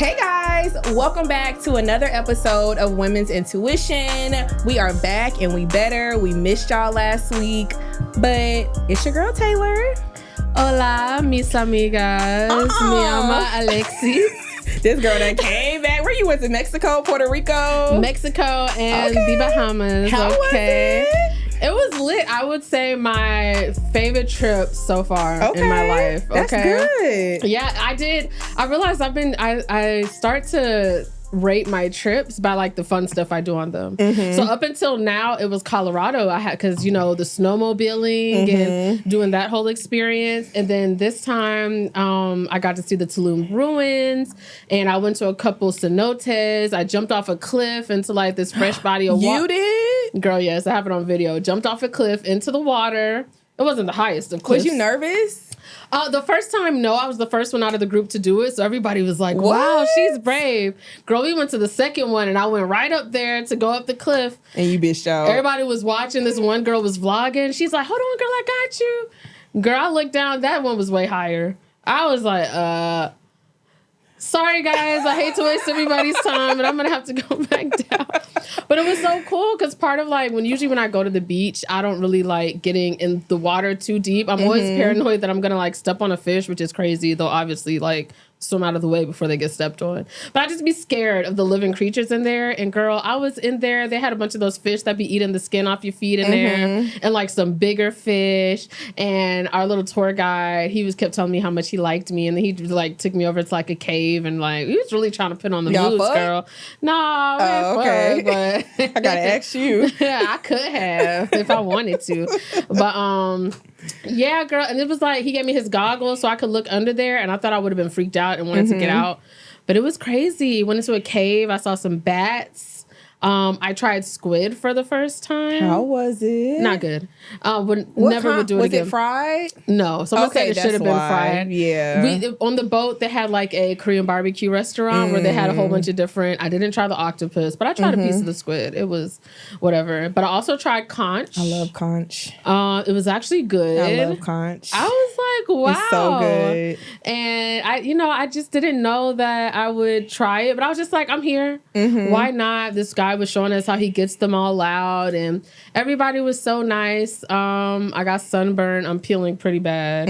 Hey guys, welcome back to another episode of Women's Intuition. We are back and we better. We missed y'all last week, but it's your girl Taylor. Hola, mis amigas. Mi ama Alexis. This girl that came back. Where you went to Mexico, Puerto Rico? Mexico and the Bahamas. How was it? It was lit. I would say my favorite trip so far in my life. That's good. Yeah, I did. I realized I start to rate my trips by like the fun stuff I do on them. Mm-hmm. So up until now, it was Colorado. I had, because, you know, the snowmobiling and doing that whole experience. And then this time, I got to see the Tulum ruins, and I went to a couple cenotes. I jumped off a cliff into like this fresh body of water. You did? Girl, yes, I have it on video. Jumped off a cliff into the water. It wasn't the highest of cliffs. Was you nervous? The first time, no. I was the first one out of the group to do it, so everybody was like, wow, she's brave. Girl, we went to the second one, and I went right up there to go up the cliff. And you bitched out. Everybody was watching. This one girl was vlogging. She's like, hold on, girl, I got you. Girl, I looked down. That one was way higher. I was like, sorry, guys. I hate to waste everybody's time, but I'm going to have to go back down. But it was so cool because part of like when I go to the beach, I don't really like getting in the water too deep. I'm always paranoid that I'm going to like step on a fish, which is crazy, though obviously like swim out of the way before they get stepped on. But I just be scared of the living creatures in there. And girl, I was in there. They had a bunch of those fish that be eating the skin off your feet in there, and like some bigger fish. And our little tour guide, he kept telling me how much he liked me, and then he like took me over to like a cave, and like he was really trying to put on the moves, girl. No, okay. But I gotta ask you. Yeah, I could have if I wanted to, but yeah, girl. And it was like he gave me his goggles so I could look under there, and I thought I would have been freaked out and wanted to get out, but it was crazy. Went into a cave. I saw some bats. I tried squid for the first time. How was it? Not good. Never would do it again. Was it fried? No. Someone said it should have been fried. Yeah. On the boat, they had like a Korean barbecue restaurant where they had a whole bunch of different. I didn't try the octopus, but I tried a piece of the squid. It was whatever. But I also tried conch. I love conch. It was actually good. I love conch. I was like, wow. It's so good. And I just didn't know that I would try it, but I was just like, I'm here. Why not? This guy was showing us how he gets them all out, and everybody was so nice. I got sunburned. I'm peeling pretty bad.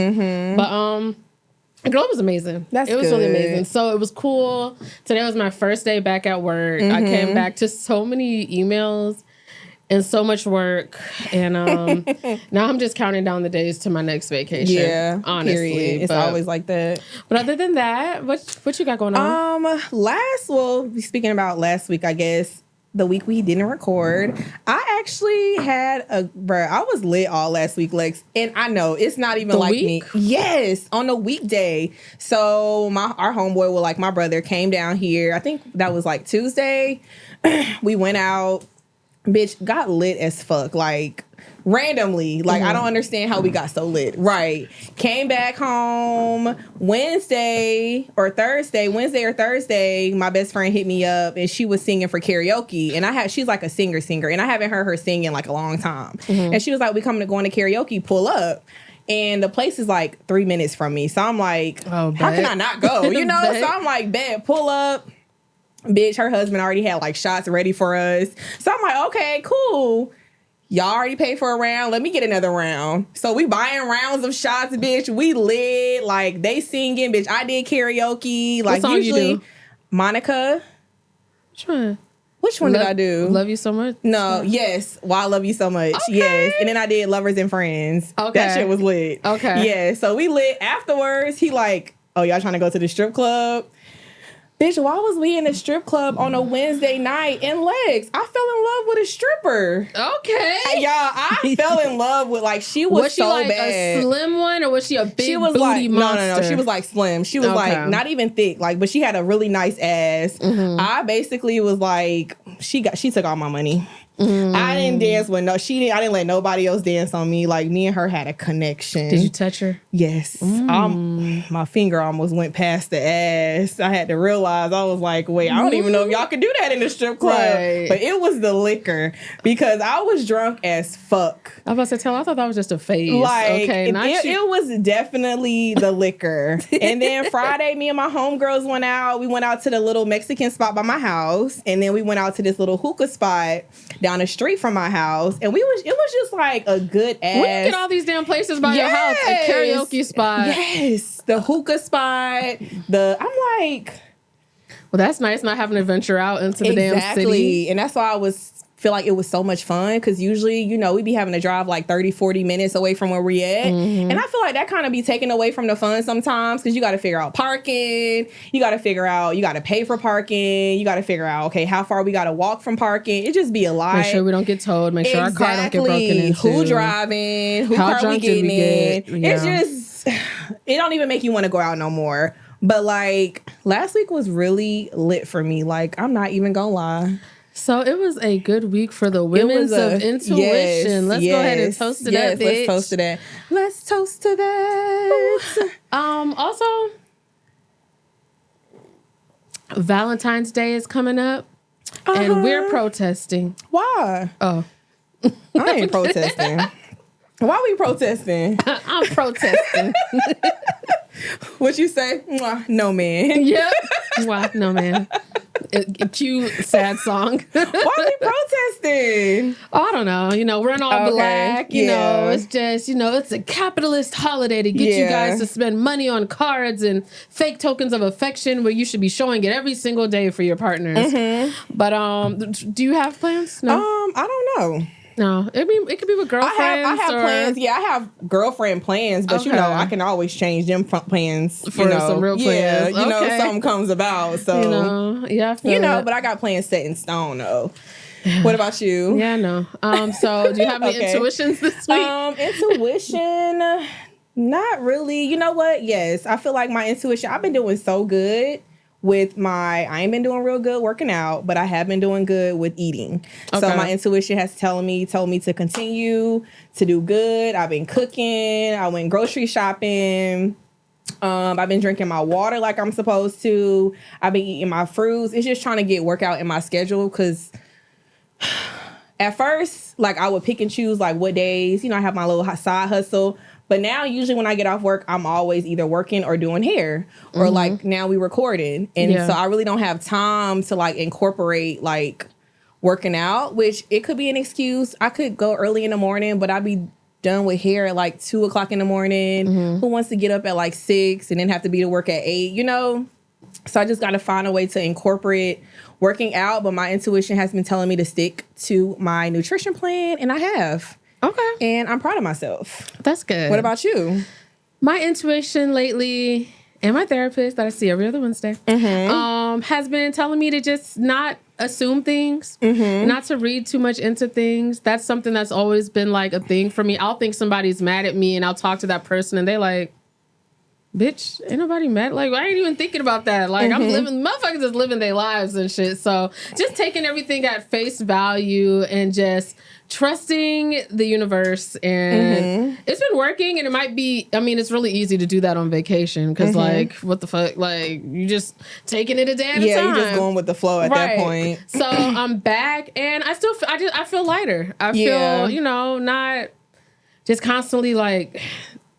But the girl was amazing. It was really amazing. So it was cool. Today was my first day back at work. I came back to so many emails and so much work, and now I'm just counting down the days to my next vacation. Yeah, honestly, period. It's always like that. But other than that, what you got going on? Speaking about last week, I guess the week we didn't record, I actually had I was lit all last week, Lex, and I know it's not even like me. Yes, on a weekday. So our homeboy, well, like my brother, came down here. I think that was like Tuesday. We went out. Bitch, got lit as fuck, like randomly. Like, I don't understand how we got so lit. Right. Came back home Wednesday or Thursday, my best friend hit me up and she was singing for karaoke. And she's like a singer, and I haven't heard her sing in like a long time. And she was like, we coming to going to karaoke, pull up. And the place is like 3 minutes from me. So I'm like, how can I not go? You know? So I'm like, bet, pull up. Bitch, her husband already had like shots ready for us. So I'm like, okay, cool. Y'all already paid for a round. Let me get another round. So we buying rounds of shots, bitch. We lit. Like, they singing, bitch. I did karaoke. Like, what song usually, you do? Monica. Which one did I do? Love You So Much? No, yes. Why I Love You So Much. Okay. Yes. And then I did Lovers and Friends. Okay. That shit was lit. Okay. Yeah. So we lit. Afterwards, he like, oh, y'all trying to go to the strip club? Bitch, why was we in a strip club on a Wednesday night in Legs? I fell in love with a stripper. Okay. Y'all, I fell in love with, like, she was she so like bad. A slim one, or was she a big she was booty like, monster? No. She was like slim. She was like not even thick, like, but she had a really nice ass. I basically was like, she took all my money. I didn't dance with I didn't let nobody else dance on me. Like, me and her had a connection. Did you touch her? Yes. My finger almost went past the ass. I had to realize, I was like, wait, I don't even know if y'all could do that in the strip club. Right. But it was the liquor, because I was drunk as fuck. I was about to tell. I thought that was just a phase. Like, okay, it was definitely the liquor. And then Friday, me and my homegirls went out. We went out to the little Mexican spot by my house, and then we went out to this little hookah spot down the street from my house, and it was just like a good ass. Where you get all these damn places by your house? A karaoke spot. Yes, the hookah spot. I'm like, well, that's nice not having to venture out into the damn city. And that's why feel like it was so much fun, because usually, we be having to drive like 30-40 minutes away from where we at. And I feel like that kind of be taken away from the fun sometimes, because you got to figure out parking, you got to pay for parking, you got to figure out, okay, how far we got to walk from parking. It just be a lot. Make sure we don't get towed, make sure our car don't get broken into. Who driving, who car we getting in. It's just, it don't even make you want to go out no more. But like, last week was really lit for me. Like, I'm not even gonna lie. So it was a good week for the women's of intuition. Let's go ahead and toast to that, bitch. Let's toast to that. Let's toast to that. Also, Valentine's Day is coming up, and we're protesting. Why? Oh, I ain't protesting. Why we protesting? I'm protesting. What you say? Mwah, no, man. Yep. Why? No, man. Cue sad song. Why we protesting? Oh, I don't know. We're in all black. It's just, it's a capitalist holiday to get you guys to spend money on cards and fake tokens of affection, where you should be showing it every single day for your partners. But do you have plans? No. I don't know. No, it could be with girlfriends. I have plans. Yeah, I have girlfriend plans, but I can always change them plans for some real plans. Yeah, something comes about. So but I got plans set in stone though. What about you? Yeah, no. So do you have any intuitions this week? Intuition, not really. You know what? Yes, I feel like my intuition. I've been doing so good. I ain't been doing real good working out, but I have been doing good with eating. Okay. So my intuition has told me to continue to do good. I've been cooking. I went grocery shopping. I've been drinking my water like I'm supposed to. I've been eating my fruits. It's just trying to get workout in my schedule, because at first, like, I would pick and choose like what days, I have my little side hustle. But now, usually when I get off work, I'm always either working or doing hair, or like now we recording. And so I really don't have time to like incorporate like working out, which it could be an excuse. I could go early in the morning, but I'd be done with hair at like 2:00 in the morning. Who wants to get up at like 6 and then have to be to work at 8, So I just got to find a way to incorporate working out. But my intuition has been telling me to stick to my nutrition plan, and I have. Okay. And I'm proud of myself. That's good. What about you? My intuition lately, and my therapist that I see every other Wednesday, has been telling me to just not assume things, not to read too much into things. That's something that's always been like a thing for me. I'll think somebody's mad at me, and I'll talk to that person, and they like, bitch, ain't nobody mad. Like, I ain't even thinking about that. Like, I'm living, motherfuckers is living their lives and shit. So just taking everything at face value and just trusting the universe. And it's been working, and it might be, it's really easy to do that on vacation, because like, what the fuck? Like, you just taking it a day at a time. Yeah, you're just going with the flow at that point. So I'm back, and I feel lighter. I feel, not just constantly like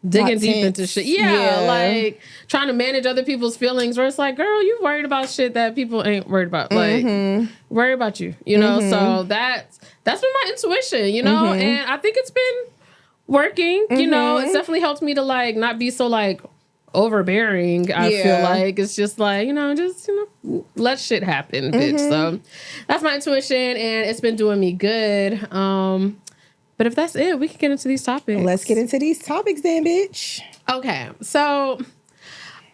digging deep into shit. Yeah, like trying to manage other people's feelings, where it's like, girl, you worried about shit that people ain't worried about. Like, worry about you, So that's been my intuition, and I think it's been working. It's definitely helped me to like not be so like overbearing. I feel like it's just like, let shit happen, bitch. So that's my intuition, and it's been doing me good. But if that's it, we can get into these topics. Let's get into these topics then, bitch. Okay, so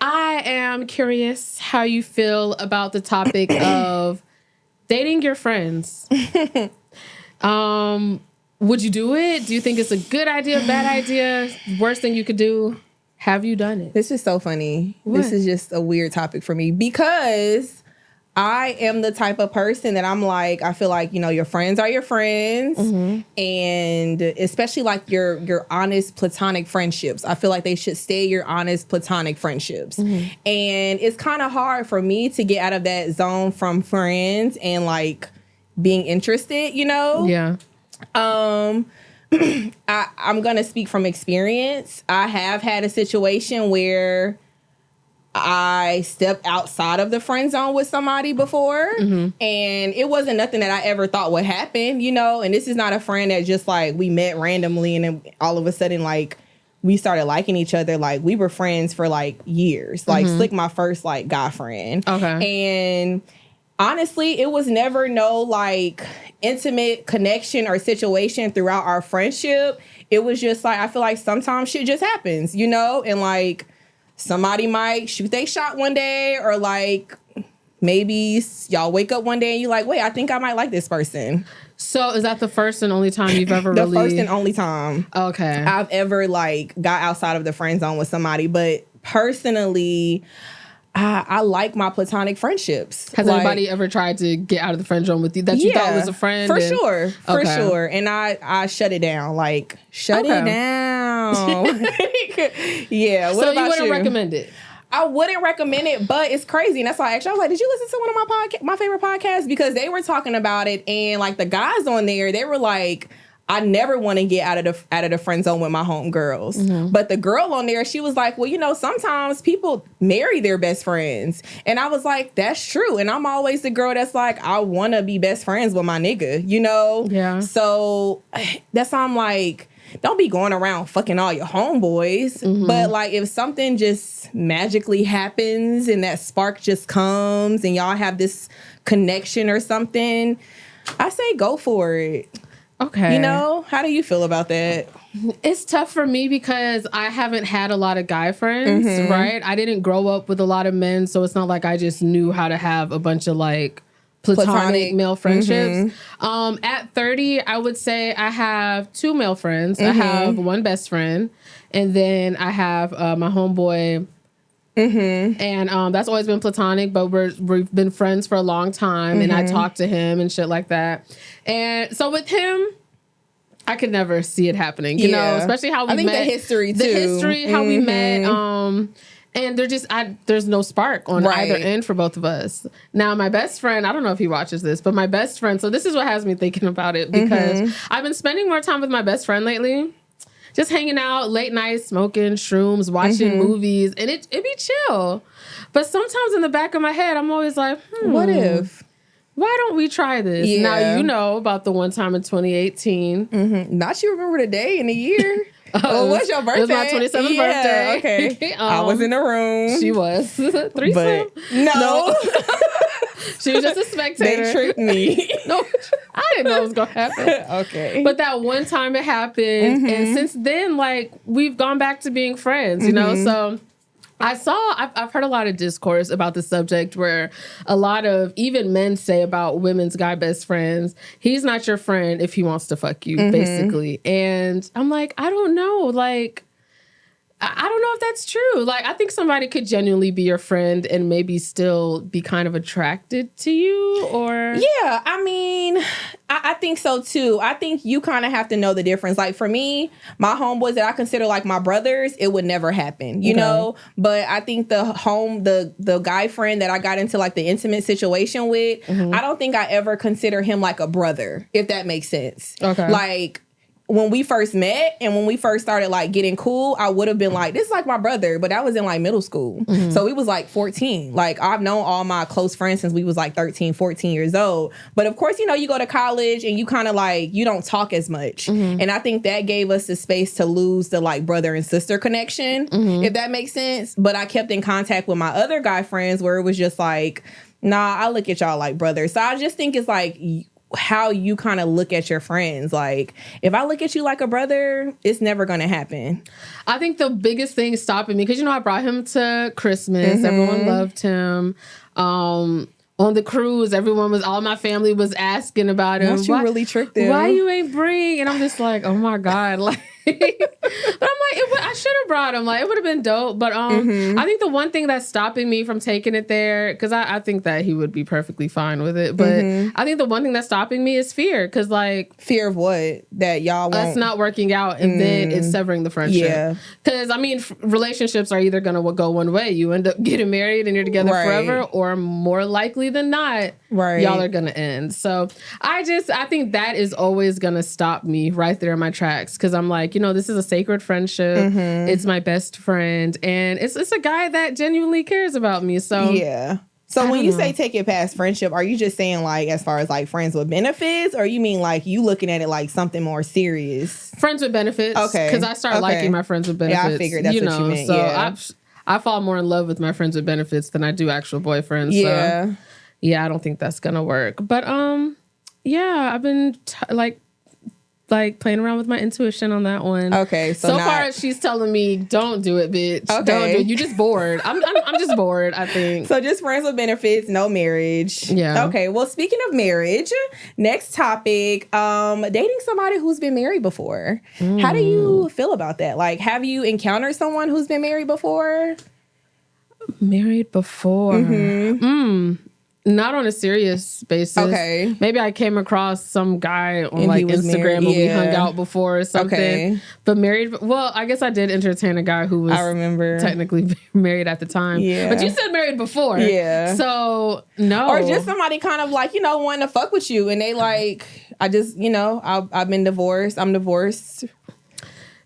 I am curious how you feel about the topic of dating your friends. Would you do it? Do you think it's a good idea, bad idea, worst thing you could do? Have you done it? This is so funny. What? This is just a weird topic for me, because I am the type of person that I'm like, I feel like, your friends are your friends. And especially like your honest platonic friendships. I feel like they should stay your honest platonic friendships. And it's kind of hard for me to get out of that zone from friends and like being interested, Yeah. I'm gonna speak from experience. I have had a situation where I stepped outside of the friend zone with somebody before, and it wasn't nothing that I ever thought would happen, and this is not a friend that just like we met randomly and then all of a sudden like we started liking each other. Like we were friends for like years. Like Slick, my first like guy friend. Okay. And honestly, it was never no like intimate connection or situation throughout our friendship. It was just like, I feel like sometimes shit just happens, and like somebody might shoot they shot one day, or like maybe y'all wake up one day and you're like, wait, I think I might like this person. So is that the first and only time you've ever the first and only time okay I've ever like got outside of the friend zone with somebody? But personally, I like my platonic friendships. Has anybody ever tried to get out of the friend zone with you that you thought was a friend? For sure. And I shut it down. Like, shut it down. Yeah. So you wouldn't recommend it? I wouldn't recommend it, but it's crazy. And that's why I was like, did you listen to one of my favorite podcasts? Because they were talking about it, and like the guys on there, they were like, I never want to get out of the friend zone with my homegirls. But the girl on there, she was like, well, sometimes people marry their best friends. And I was like, that's true. And I'm always the girl that's like, I want to be best friends with my nigga, Yeah. So that's why I'm like, don't be going around fucking all your homeboys. But like if something just magically happens and that spark just comes and y'all have this connection or something, I say go for it. Okay. How do you feel about that? It's tough for me because I haven't had a lot of guy friends, right? I didn't grow up with a lot of men, so it's not like I just knew how to have a bunch of like platonic male friendships. At 30, I would say I have 2 male friends. I have one best friend, and then I have my homeboy. And that's always been platonic, but we've been friends for a long time, and I talk to him and shit like that. And so with him, I could never see it happening, you know, especially how we met. I think the history too. The history, how we met. And there's no spark on either end for both of us. Now, my best friend, I don't know if he watches this, but my best friend, so this is what has me thinking about it, because I've been spending more time with my best friend lately. Just hanging out, late night, smoking shrooms, watching movies, and it be chill. But sometimes in the back of my head, I'm always like, what if? Why don't we try this? Yeah. Now you know about the one time in 2018. Not you remember the day and the year. Well, what's your birthday? It was my 27th birthday. Okay. I was in the room. She was. Threesome? But no. She was just a spectator. They tricked me. No, I didn't know it was going to happen. Okay. But that one time it happened. And since then, like, we've gone back to being friends, you know? So I've heard a lot of discourse about the subject where a lot of even men say about women's guy best friends, he's not your friend if he wants to fuck you, basically. And I'm like, I don't know. Like, I don't know if that's true. Like, I think somebody could genuinely be your friend and maybe still be kind of attracted to you, or... Yeah, I mean, I think so, too. I think you kind of have to know the difference. Like, for me, my homeboys that I consider, like, my brothers, it would never happen, you know? But I think the guy friend that I got into, like, the intimate situation with, I don't think I ever consider him, like, a brother, if that makes sense. Okay. Like... when we first met and when we first started like getting cool, I would have been like, this is like my brother, but that was in like middle school. So we was like 14. Like I've known all my close friends since we was like 13, 14 years old. But of course, you know, you go to college and you kind of like, you don't talk as much. And I think that gave us the space to lose the like brother and sister connection, if that makes sense. But I kept in contact with my other guy friends where it was just like, nah, I look at y'all like brothers. So I just think it's like, how you kind of look at your friends. Like, if I look at you like a brother, it's never going to happen. I think the biggest thing stopping me, because, you know, I brought him to Christmas. Everyone loved him. On the cruise, all my family was asking about him. You really tricked them. Why you ain't bring? And I'm just like, oh my God. Like, But I'm like, I should have brought him. Like, it would have been dope. But I think the one thing that's stopping me from taking it there, because I think that he would be perfectly fine with it. But I think the one thing that's stopping me is fear. Because, like... Fear of what? That y'all won't... Us not working out and then it's severing the friendship. Yeah. Because, I mean, relationships are either going to go one way. You end up getting married and you're together forever, or more likely than not, y'all are going to end. So, I think that is always going to stop me right there in my tracks. Because I'm like, you know, this is a sacred friendship. It's my best friend. And it's a guy that genuinely cares about me. So, yeah. So when you say take it past friendship, are you just saying like as far as like friends with benefits, or you mean like you looking at it like something more serious? Friends with benefits. Okay. Because I started liking my friends with benefits. Yeah, I figured that's what you meant. So I fall more in love with my friends with benefits than I do actual boyfriends. Yeah. So yeah, I don't think that's gonna work. But yeah, I've been like playing around with my intuition on that one. Okay, so far she's telling me, "Don't do it, bitch. Okay. Don't do it. You're just bored." I'm just bored, I think. So just friends with benefits, no marriage. Yeah. Okay. Well, speaking of marriage, next topic: dating somebody who's been married before. How do you feel about that? Like, have you encountered someone who's been married before? Married before? Not on a serious basis. Okay. Maybe I came across some guy on like Instagram when we hung out before or something. Okay. But married, well, I guess I did entertain a guy who was technically married at the time. Yeah. But you said married before. Yeah. So, no. Or just somebody kind of like, you know, wanting to fuck with you and they like, I just, you know, I've been divorced. I'm divorced.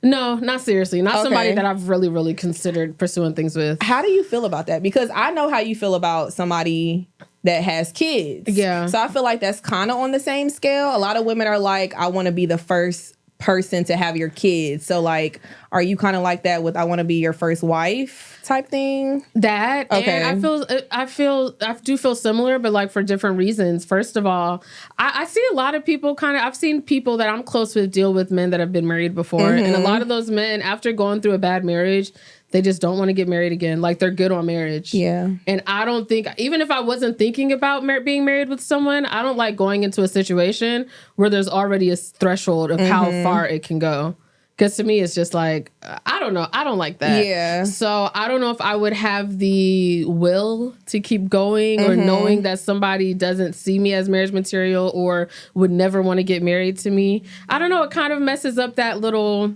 No, not seriously. Not somebody that I've really, really considered pursuing things with. How do you feel about that? Because I know how you feel about somebody that has kids. Yeah. So I feel like that's kind of on the same scale. A lot of women are like, I want to be the first person to have your kids. So like, are you kind of like that with I want to be your first wife type thing? That. Okay. And I do feel similar, but like for different reasons. First of all, I see a lot of people I've seen people that I'm close with deal with men that have been married before. And a lot of those men, after going through a bad marriage, they just don't want to get married again. Like, they're good on marriage. Yeah. And I don't think, even if I wasn't thinking about being married with someone, I don't like going into a situation where there's already a threshold of how far it can go. Because to me, it's just like, I don't know. I don't like that. Yeah. So I don't know if I would have the will to keep going or knowing that somebody doesn't see me as marriage material or would never want to get married to me. I don't know. It kind of messes up that little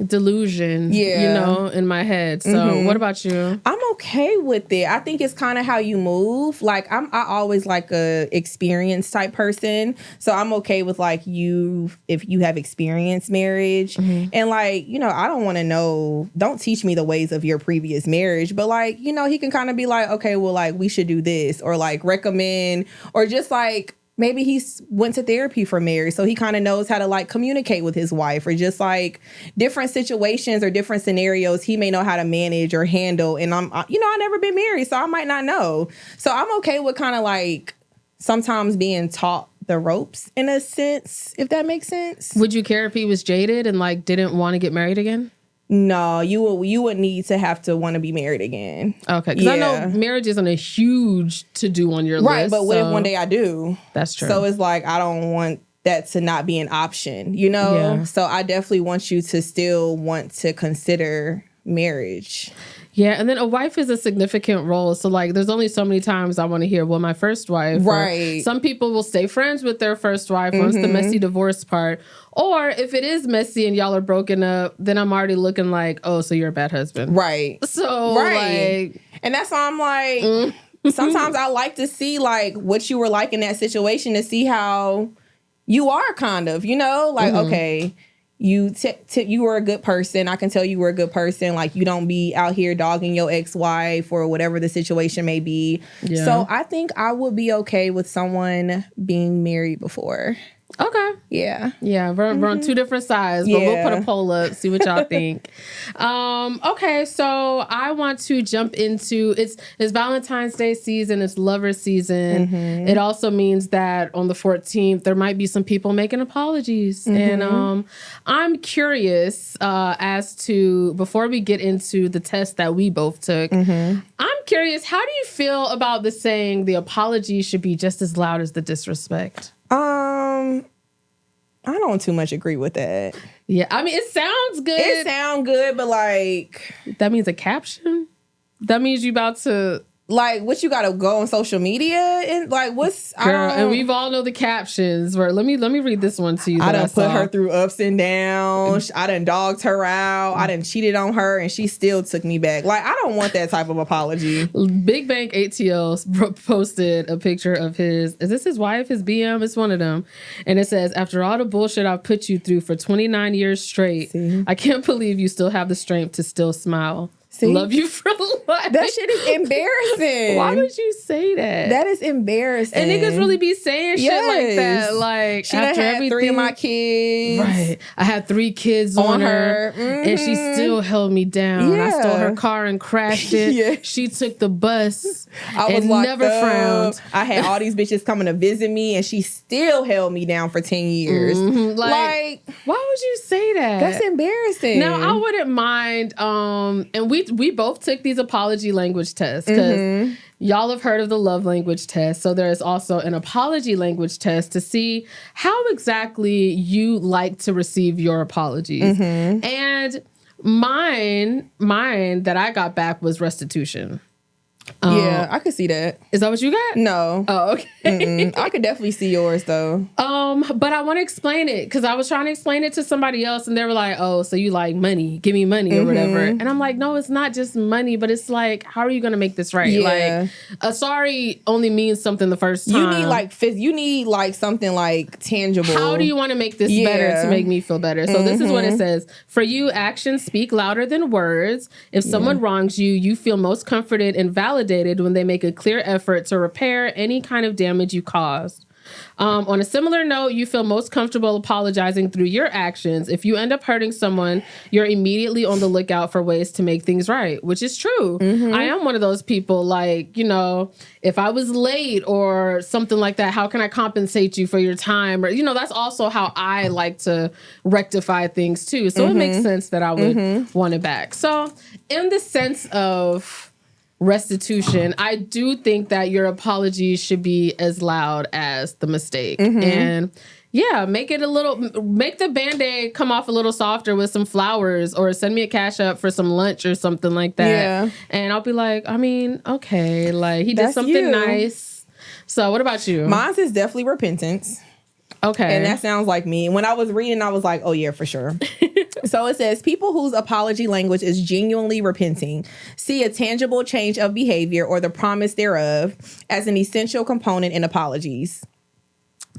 delusion, you know, in my head. So what about you? I'm okay with it. I think it's kind of how you move. Like, I always like a experienced type person. So I'm okay with like if you have experienced marriage and like, you know, I don't want to know, don't teach me the ways of your previous marriage, but like, you know, he can kind of be like, okay, well, like we should do this or like recommend or just like, maybe he went to therapy for marriage, so he kind of knows how to like communicate with his wife or just like different situations or different scenarios he may know how to manage or handle. And I've never been married, so I might not know. So I'm okay with kind of like sometimes being taught the ropes in a sense, if that makes sense. Would you care if he was jaded and like didn't want to get married again? No, you would need to have to want to be married again. Okay, because I know marriage isn't a huge to do on your list. Right, but what if one day I do? That's true. So it's like I don't want that to not be an option, you know? Yeah. So I definitely want you to still want to consider marriage. Yeah, and then a wife is a significant role. So, like, there's only so many times I want to hear, well, my first wife. Right. Some people will stay friends with their first wife once the messy divorce part. Or if it is messy and y'all are broken up, then I'm already looking like, oh, so you're a bad husband. Right. So, like... And that's why I'm like, sometimes I like to see, like, what you were like in that situation to see how you are kind of, you know? Like, okay... You were a good person. I can tell you were a good person. Like, you don't be out here dogging your ex-wife or whatever the situation may be. Yeah. So I think I would be okay with someone being married before. Okay. Yeah. Yeah, we're on two different sides, but we'll put a poll up, see what y'all think. Okay, so I want to jump into, it's Valentine's Day season, it's lover season. It also means that on the 14th, there might be some people making apologies. And I'm curious as to, before we get into the test that we both took, I'm curious, how do you feel about the saying the apology should be just as loud as the disrespect? I don't too much agree with that. Yeah, I mean, it sounds good. It sounds good, but like... That means a caption? That means you about to... Like, what, you gotta go on social media and like, what's... Girl, and we've all know the captions. Where let me read this one to you. I done put her through ups and downs. I done dogged her out. I done cheated on her, and she still took me back. Like, I don't want that type of apology. Big Bank ATL posted a picture of his... Is this his wife? His BM? It's one of them. And it says, after all the bullshit I've put you through for 29 years straight, I can't believe you still have the strength to still smile. See? Love you for life. That shit is embarrassing. Why would you say that? That is embarrassing. And niggas really be saying shit like that. Like, she after had everything, 3 of my kids. Right. I had 3 kids on her. Mm-hmm. And she still held me down. Yeah. I stole her car and crashed it. Yeah. She took the bus. I was never frowned. I had all these bitches coming to visit me, and she still held me down for 10 years. Mm-hmm. Like, why would you say that? That's embarrassing. Now, I wouldn't mind, and we both took these apology language tests because y'all have heard of the love language test. So there is also an apology language test to see how exactly you like to receive your apologies. And mine that I got back was restitution. Yeah, I could see that. Is that what you got? No. Oh, okay. I could definitely see yours though. But I want to explain it because I was trying to explain it to somebody else, and they were like, "Oh, so you like money? Give me money or whatever." And I'm like, "No, it's not just money, but it's like, how are you gonna make this right? Yeah. Like, a sorry only means something the first time. You need like something like tangible. How do you want to make this better to make me feel better? So this is what it says: for you, actions speak louder than words. If someone wrongs you, you feel most comforted and validated when they make a clear effort to repair any kind of damage you caused. On a similar note, you feel most comfortable apologizing through your actions. If you end up hurting someone, you're immediately on the lookout for ways to make things right, which is true. I am one of those people, like, you know, if I was late or something like that, how can I compensate you for your time? Or, you know, that's also how I like to rectify things too. So it makes sense that I would want it back. So in the sense of restitution, I do think that your apologies should be as loud as the mistake. And yeah, make the Band-Aid come off a little softer with some flowers, or send me a cash up for some lunch or something like that. Yeah. And I'll be like, I mean, okay, like he did something nice. So what about you? Mine is definitely repentance. Okay. And that sounds like me. When I was reading, I was like, oh yeah, for sure. So it says, people whose apology language is genuinely repenting see a tangible change of behavior or the promise thereof as an essential component in apologies.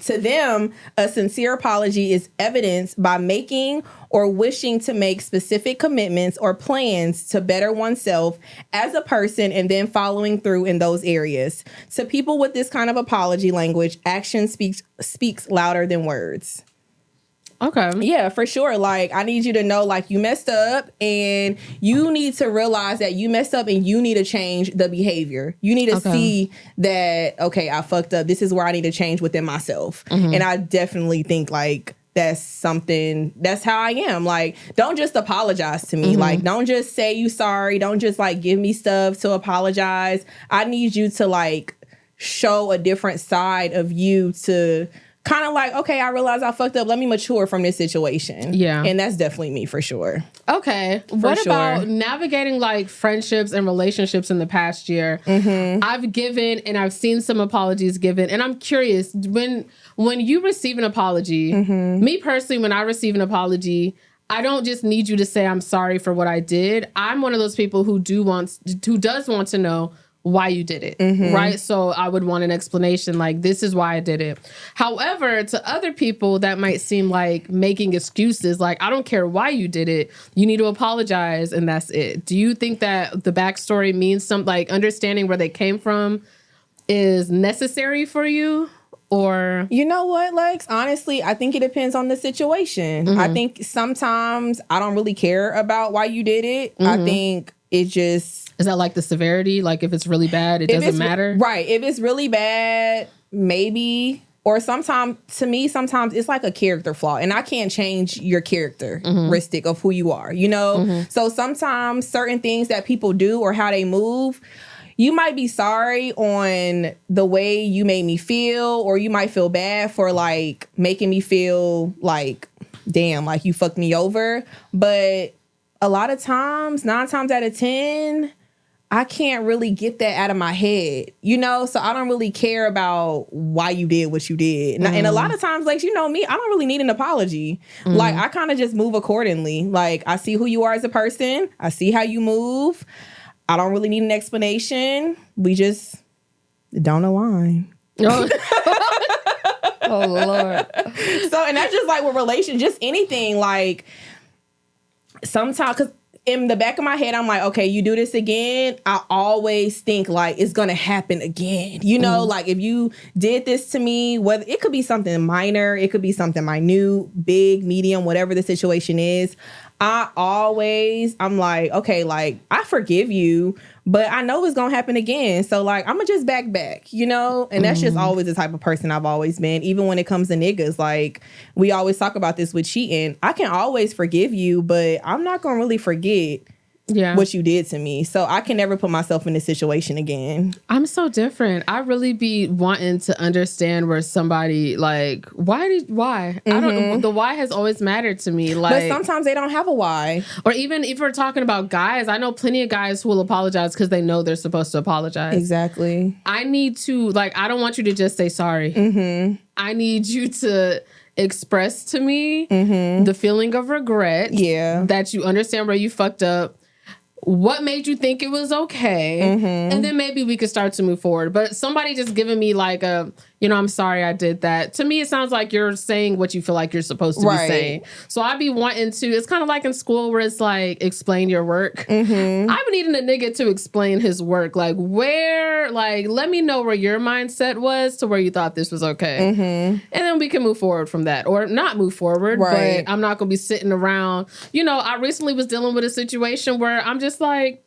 To them, a sincere apology is evidenced by making or wishing to make specific commitments or plans to better oneself as a person and then following through in those areas. To people with this kind of apology language, action speaks louder than words. Okay. Yeah, for sure. Like, I need you to know, like, you messed up, and you need to realize that you messed up and you need to change the behavior. You need to see that, okay, I fucked up. This is where I need to change within myself. And I definitely think, like, that's how I am. Like, don't just apologize to me. Like, don't just say you sorry. Don't just, like, give me stuff to apologize. I need you to, like, show a different side of you to kind of like, okay, I realize I fucked up. Let me mature from this situation. Yeah. And that's definitely me for sure. Okay. What about navigating like friendships and relationships in the past year? I've given and I've seen some apologies given. And I'm curious, when you receive an apology, me personally, when I receive an apology, I don't just need you to say I'm sorry for what I did. I'm one of those people who does want to know why you did it, right? So I would want an explanation, like, this is why I did it. However, to other people, that might seem like making excuses, like, I don't care why you did it. You need to apologize, and that's it. Do you think that the backstory means something, like understanding where they came from is necessary for you? Or, you know what, Lex? Honestly, I think it depends on the situation. I think sometimes I don't really care about why you did it. I think it just... Is that like the severity? Like, if it's really bad, it doesn't matter? Right. If it's really bad, maybe. Or sometimes it's like a character flaw. And I can't change your characteristic of who you are, you know? So sometimes certain things that people do or how they move, you might be sorry on the way you made me feel, or you might feel bad for like making me feel like, damn, like you fucked me over. But a lot of times, 9 times out of 10, I can't really get that out of my head, you know? So I don't really care about why you did what you did. And a lot of times, like, you know me, I don't really need an apology. Like, I kind of just move accordingly. Like, I see who you are as a person. I see how you move. I don't really need an explanation. We just don't align. Oh, oh Lord. So, and that's just like with relations, just anything. Like, sometimes, because in the back of my head, I'm like, okay, you do this again, I always think like it's gonna happen again. You know, like if you did this to me, whether it could be something minor, it could be something minute, big, medium, whatever the situation is, I'm like, okay, like I forgive you, but I know it's gonna happen again. So like, I'm gonna just back, you know? And that's just always the type of person I've always been. Even when it comes to niggas, like we always talk about this with cheating. I can always forgive you, but I'm not gonna really forget what you did to me. So I can never put myself in this situation again. I'm so different. I really be wanting to understand where somebody like, why? I don't, the why has always mattered to me. Like, but sometimes they don't have a why. Or even if we're talking about guys, I know plenty of guys who will apologize because they know they're supposed to apologize. Exactly. I need to, like, I don't want you to just say sorry. I need you to express to me the feeling of regret. Yeah. That you understand where you fucked up. What made you think it was okay? And then maybe we could start to move forward. But somebody just giving me like a, you know, I'm sorry I did that. To me, it sounds like you're saying what you feel like you're supposed to be saying. So I'd be wanting to, it's kind of like in school where it's like, explain your work. I've been needing a nigga to explain his work. Like where, like, let me know where your mindset was to where you thought this was okay. And then we can move forward from that or not move forward. But I'm not going to be sitting around. You know, I recently was dealing with a situation where I'm just like,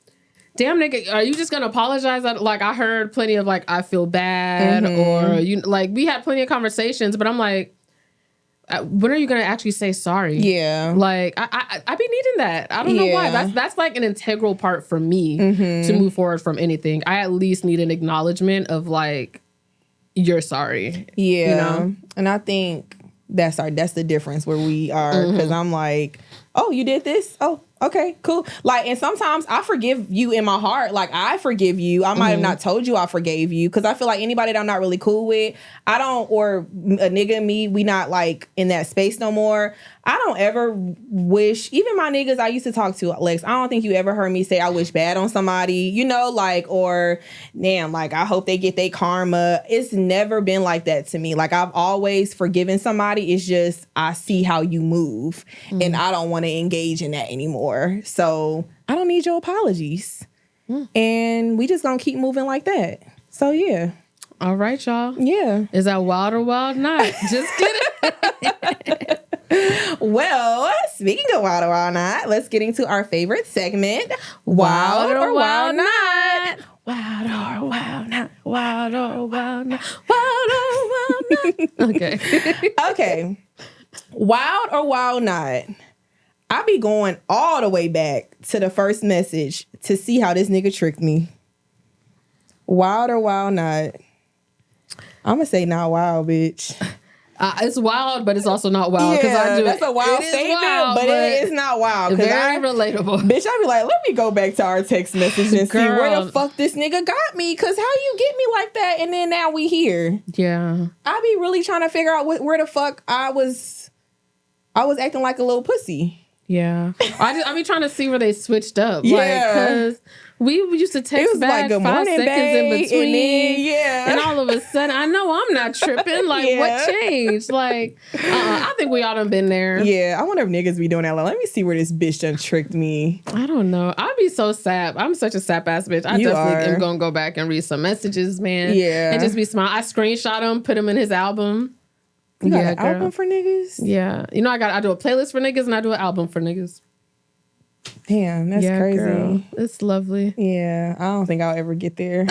damn nigga, are you just gonna apologize? Like I heard plenty of like I feel bad or you like we had plenty of conversations, but I'm like, when are you gonna actually say sorry? Yeah, like I be needing that. I don't know why. That's like an integral part for me to move forward from anything. I at least need an acknowledgement of like you're sorry. Yeah, you know? And I think that's the difference where we are because I'm like, oh, you did this? Oh. Okay, cool. Like, and sometimes I forgive you in my heart. Like, I forgive you. I might have not told you I forgave you because I feel like anybody that I'm not really cool with, I don't, or a nigga and me, we not like in that space no more. I don't ever wish, even my niggas I used to talk to, Lex, I don't think you ever heard me say I wish bad on somebody, you know, like, or damn, like, I hope they get their karma. It's never been like that to me. Like, I've always forgiven somebody. It's just, I see how you move and I don't want to engage in that anymore. So I don't need your apologies. And we just gonna keep moving like that. So yeah. All right, y'all. Yeah. Is that wild or wild not? Just kidding. Well, speaking of wild or wild not, let's get into our favorite segment, Wild or Wild Not. Wild or wild not. Wild or wild not. Wild or wild not. Okay. Okay. Wild or wild not. I be going all the way back to the first message to see how this nigga tricked me. Wild or wild not. I'm gonna say not wild, bitch. It's wild, but it's also not wild. Yeah, that's a wild statement, wild, but it is not wild. Very relatable. Bitch, I be like, let me go back to our text message and see where the fuck this nigga got me. Because how you get me like that and then now we here? Yeah. I be really trying to figure out where the fuck I was acting like a little pussy. Yeah. I be trying to see where they switched up. Yeah. Like, because we used to text back like, 5 seconds in between. And all of a sudden, I know I'm not tripping. Like, what changed? Like, I think we all done been there. Yeah. I wonder if niggas be doing that. Like, let me see where this bitch done tricked me. I don't know. I'd be so sap. I'm such a sap ass bitch. I definitely am going to go back and read some messages, man. Yeah. And just be smart. I screenshot them, put them in his album. You got an album for niggas? Yeah. You know, I do a playlist for niggas and I do an album for niggas. Damn, that's crazy. Girl. It's lovely. Yeah. I don't think I'll ever get there.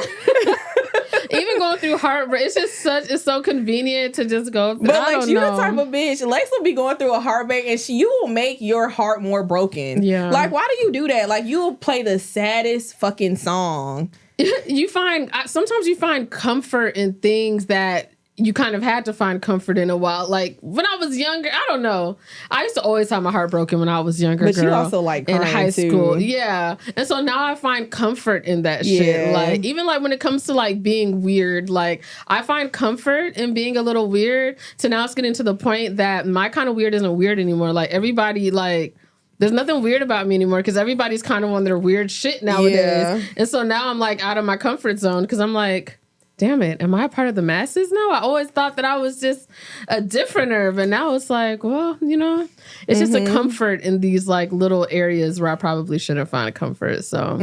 Even going through heartbreak, it's so convenient to just go through. But like you the type of bitch, Lex will be going through a heartbreak and you will make your heart more broken. Yeah. Like, why do you do that? Like, you'll play the saddest fucking song sometimes you find comfort in things that you kind of had to find comfort in a while. Like when I was younger, I don't know. I used to always have my heart broken when I was younger. But girl, you also like in high school. too. Yeah. And so now I find comfort in that shit. Like even like when it comes to like being weird, like I find comfort in being a little weird to now it's getting to the point that my kind of weird isn't weird anymore. Like everybody like there's nothing weird about me anymore because everybody's kind of on their weird shit nowadays. Yeah. And so now I'm like out of my comfort zone because I'm like, damn it, am I a part of the masses now? I always thought that I was just a differenter, but now it's like, well, you know, it's just a comfort in these like little areas where I probably shouldn't find comfort. So,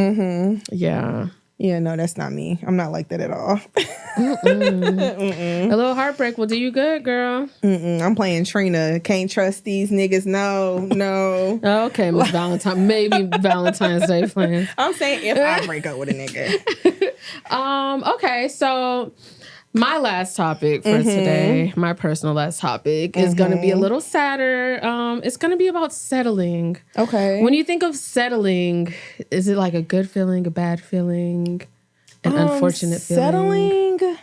yeah. Yeah, no, that's not me. I'm not like that at all. A little heartbreak will do you good, girl. I'm playing Trina. Can't trust these niggas. No. Okay, Miss Valentine. Maybe Valentine's Day plans. I'm saying if I break up with a nigga. Okay, so my last topic for today, my personal last topic, is going to be a little sadder. It's going to be about settling. Okay. When you think of settling, is it like a good feeling, a bad feeling, an unfortunate feeling? Settling,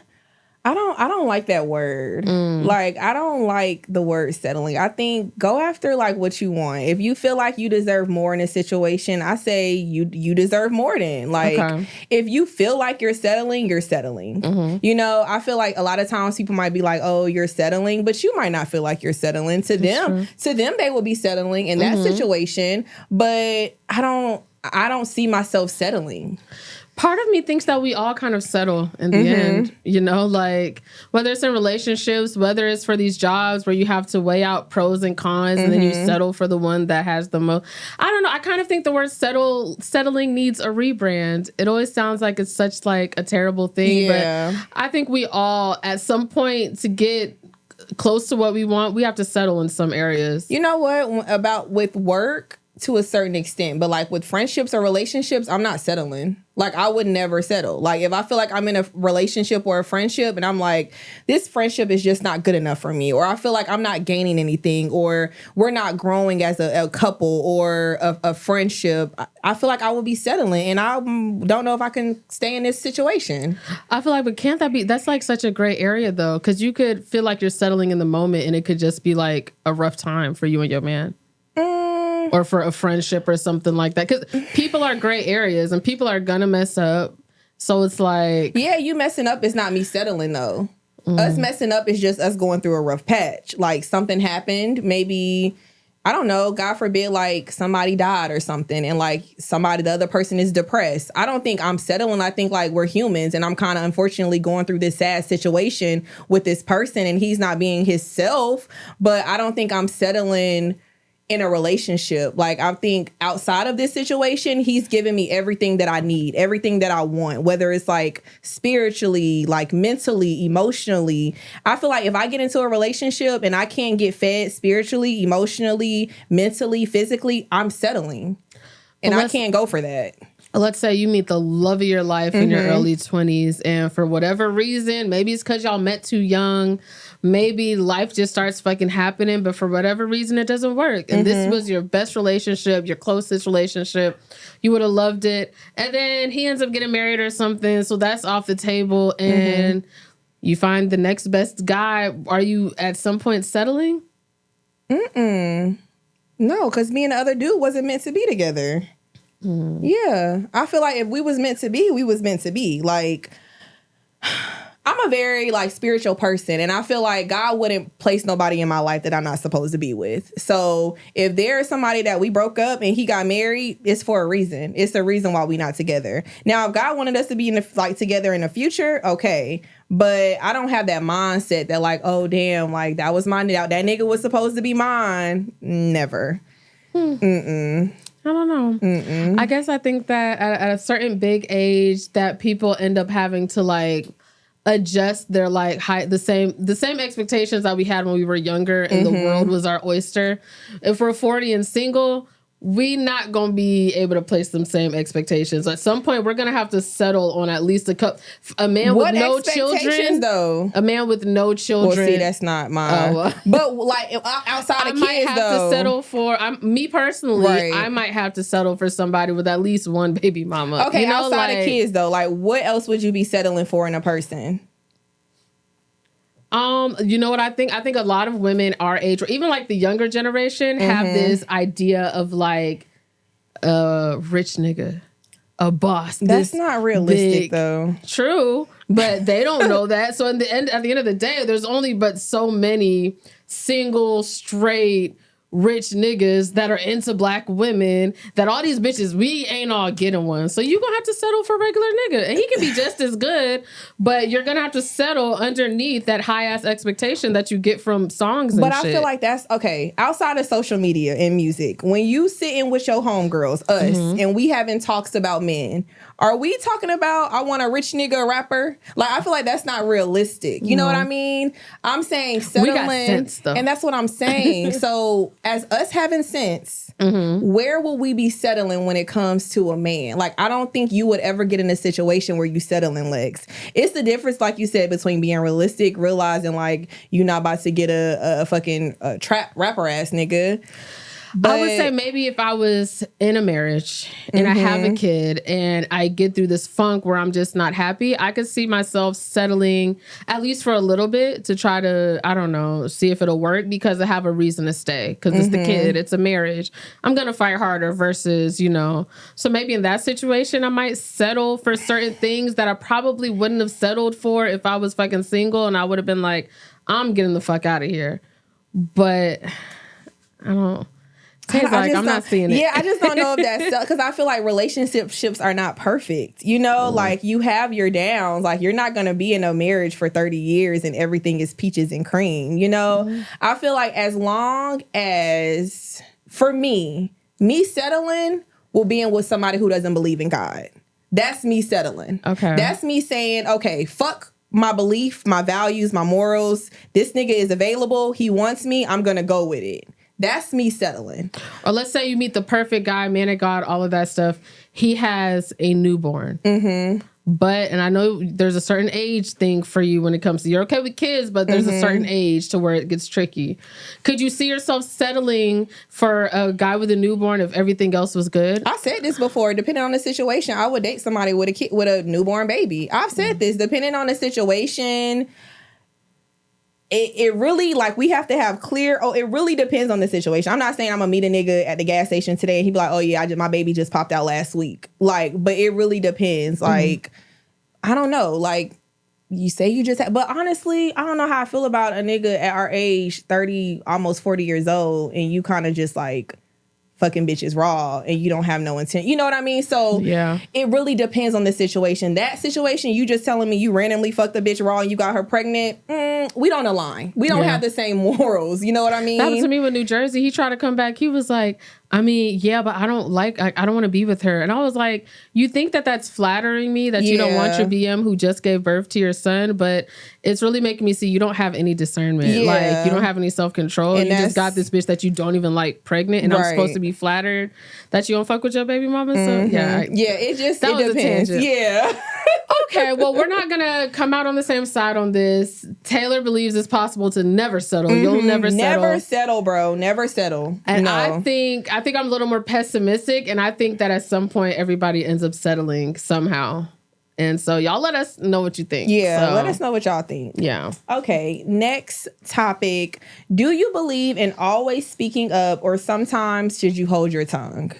I don't like that word. Like, I don't like the word settling. I think go after like what you want. If you feel like you deserve more in a situation, I say you deserve more then. Like, if you feel like you're settling, you're settling. You know, I feel like a lot of times people might be like, oh, you're settling, but you might not feel like you're settling. To them, they will be settling in that situation. But I don't see myself settling. Part of me thinks that we all kind of settle in the end, you know, like whether it's in relationships, whether it's for these jobs where you have to weigh out pros and cons and then you settle for the one that has the most. I don't know. I kind of think the word settling needs a rebrand. It always sounds like it's such like a terrible thing, but I think we all at some point to get close to what we want, we have to settle in some areas. You know what about with work? To a certain extent, but like with friendships or relationships, I'm not settling. Like I would never settle. Like if I feel like I'm in a relationship or a friendship and I'm like, this friendship is just not good enough for me, or I feel like I'm not gaining anything, or we're not growing as a couple or a friendship, I feel like I will be settling, and I don't know if I can stay in this situation. I feel like, but can't that be, that's like such a gray area though, because you could feel like you're settling in the moment and it could just be like a rough time for you and your man. Or for a friendship or something like that. Because people are gray areas and people are going to mess up. So it's like... Yeah, you messing up is not me settling, though. Us messing up is just us going through a rough patch. Like, something happened. Maybe, I don't know, God forbid, like, somebody died or something. And, like, the other person is depressed. I don't think I'm settling. I think, like, we're humans. And I'm kind of, unfortunately, going through this sad situation with this person. And he's not being himself. But I don't think I'm settling... in a relationship. Like, I think outside of this situation, he's given me everything that I need, everything that I want, whether it's like spiritually, like mentally, emotionally. I feel like if I get into a relationship and I can't get fed spiritually, emotionally, mentally, physically, I'm settling. And I can't go for that. Let's say you meet the love of your life in your early 20s, and for whatever reason, maybe it's because y'all met too young, maybe life just starts fucking happening, but for whatever reason, it doesn't work. And this was your best relationship, your closest relationship. You would have loved it. And then he ends up getting married or something, so that's off the table, and you find the next best guy. Are you at some point settling? No, because me and the other dude wasn't meant to be together. Yeah, I feel like if we was meant to be, we was meant to be. Like, I'm a very like spiritual person, and I feel like God wouldn't place nobody in my life that I'm not supposed to be with. So if there's somebody that we broke up and he got married, it's for a reason. It's the reason why we not together. Now, if God wanted us to be together in the future, okay. But I don't have that mindset that like, oh damn, like that was mine. That nigga was supposed to be mine. Never. I don't know. I guess I think that at a certain big age that people end up having to like adjust their like the same expectations that we had when we were younger and the world was our oyster. If we're 40 and single, we not gonna be able to place them same expectations. At some point, we're gonna have to settle on at least a man with no children. Though a man with no children. Well, see, that's not mine. But like outside of kids, might have to settle for. Me personally, right. I might have to settle for somebody with at least one baby mama. Okay, you know, outside of kids, though, like what else would you be settling for in a person? You know what I think? I think a lot of women our age, or even like the younger generation, have this idea of like a rich nigga, a boss. That's not realistic, though. True, but they don't know that. So at the end of the day, there's only but so many single, straight, rich niggas that are into black women, that all these bitches, we ain't all getting one. So you gonna have to settle for regular nigga. And he can be just as good, but you're gonna have to settle underneath that high ass expectation that you get from songs and But shit. I feel like that's okay. Outside of social media and music, when you sitting with your homegirls, us, and we having talks about men, are we talking about I want a rich nigga rapper? Like, I feel like that's not realistic. You know what I mean? I'm saying settling. We got sense, though. And that's what I'm saying. So as us having sense, where will we be settling when it comes to a man? Like, I don't think you would ever get in a situation where you settling legs. It's the difference, like you said, between being realistic, realizing like you're not about to get a fucking trap rapper ass nigga. But I would say maybe if I was in a marriage and I have a kid and I get through this funk where I'm just not happy, I could see myself settling at least for a little bit to try to, I don't know, see if it'll work, because I have a reason to stay, because it's the kid, it's a marriage. I'm going to fight harder versus, you know, so maybe in that situation, I might settle for certain things that I probably wouldn't have settled for if I was fucking single, and I would have been like, I'm getting the fuck out of here. But I don't. I'm not seeing it. Yeah, I just don't know if that's because I feel like relationships are not perfect. You know, like you have your downs. Like you're not going to be in a marriage for 30 years and everything is peaches and cream. You know, I feel like as long as, for me settling will be in with somebody who doesn't believe in God. That's me settling. Okay. That's me saying, okay, fuck my belief, my values, my morals. This nigga is available. He wants me. I'm going to go with it. That's me settling. Or let's say you meet the perfect guy, man of God, all of that stuff. He has a newborn. But, and I know there's a certain age thing for you when it comes to, you're okay with kids, but there's a certain age to where it gets tricky. Could you see yourself settling for a guy with a newborn if everything else was good? I said this before. Depending on the situation, I would date somebody with a kid, with a newborn baby. I've said this. Depending on the situation, it really, like, we have to have clear, it really depends on the situation. I'm not saying I'm gonna meet a nigga at the gas station today and he'd be like, oh yeah, my baby just popped out last week. Like, but it really depends. Like, I don't know. Like, you say you just but honestly, I don't know how I feel about a nigga at our age, 30, almost 40 years old, and you kind of just like fucking bitches raw and you don't have no intent. You know what I mean? So yeah, it really depends on the situation. That situation, you just telling me you randomly fucked a bitch raw and you got her pregnant, we don't align. We don't have the same morals. You know what I mean? That happened to me with New Jersey. He tried to come back. He was like, I mean, yeah, but I don't want to be with her. And I was like, you think that that's flattering me, that you don't want your BM who just gave birth to your son, but it's really making me see you don't have any discernment. Yeah. Like, you don't have any self-control. And you just got this bitch that you don't even like pregnant, and I'm supposed to be flattered that you don't fuck with your baby mama. So yeah, it just that was depends. A tangent. Yeah. Okay, well, we're not gonna come out on the same side on this. Taylor believes it's possible to never settle. You'll never settle. Never settle, bro. Never settle. And no. I think I'm a little more pessimistic, and I think that at some point everybody ends up settling somehow. And so y'all let us know what you think. Yeah, let us know what y'all think. Yeah. Okay, next topic. Do you believe in always speaking up, or sometimes should you hold your tongue?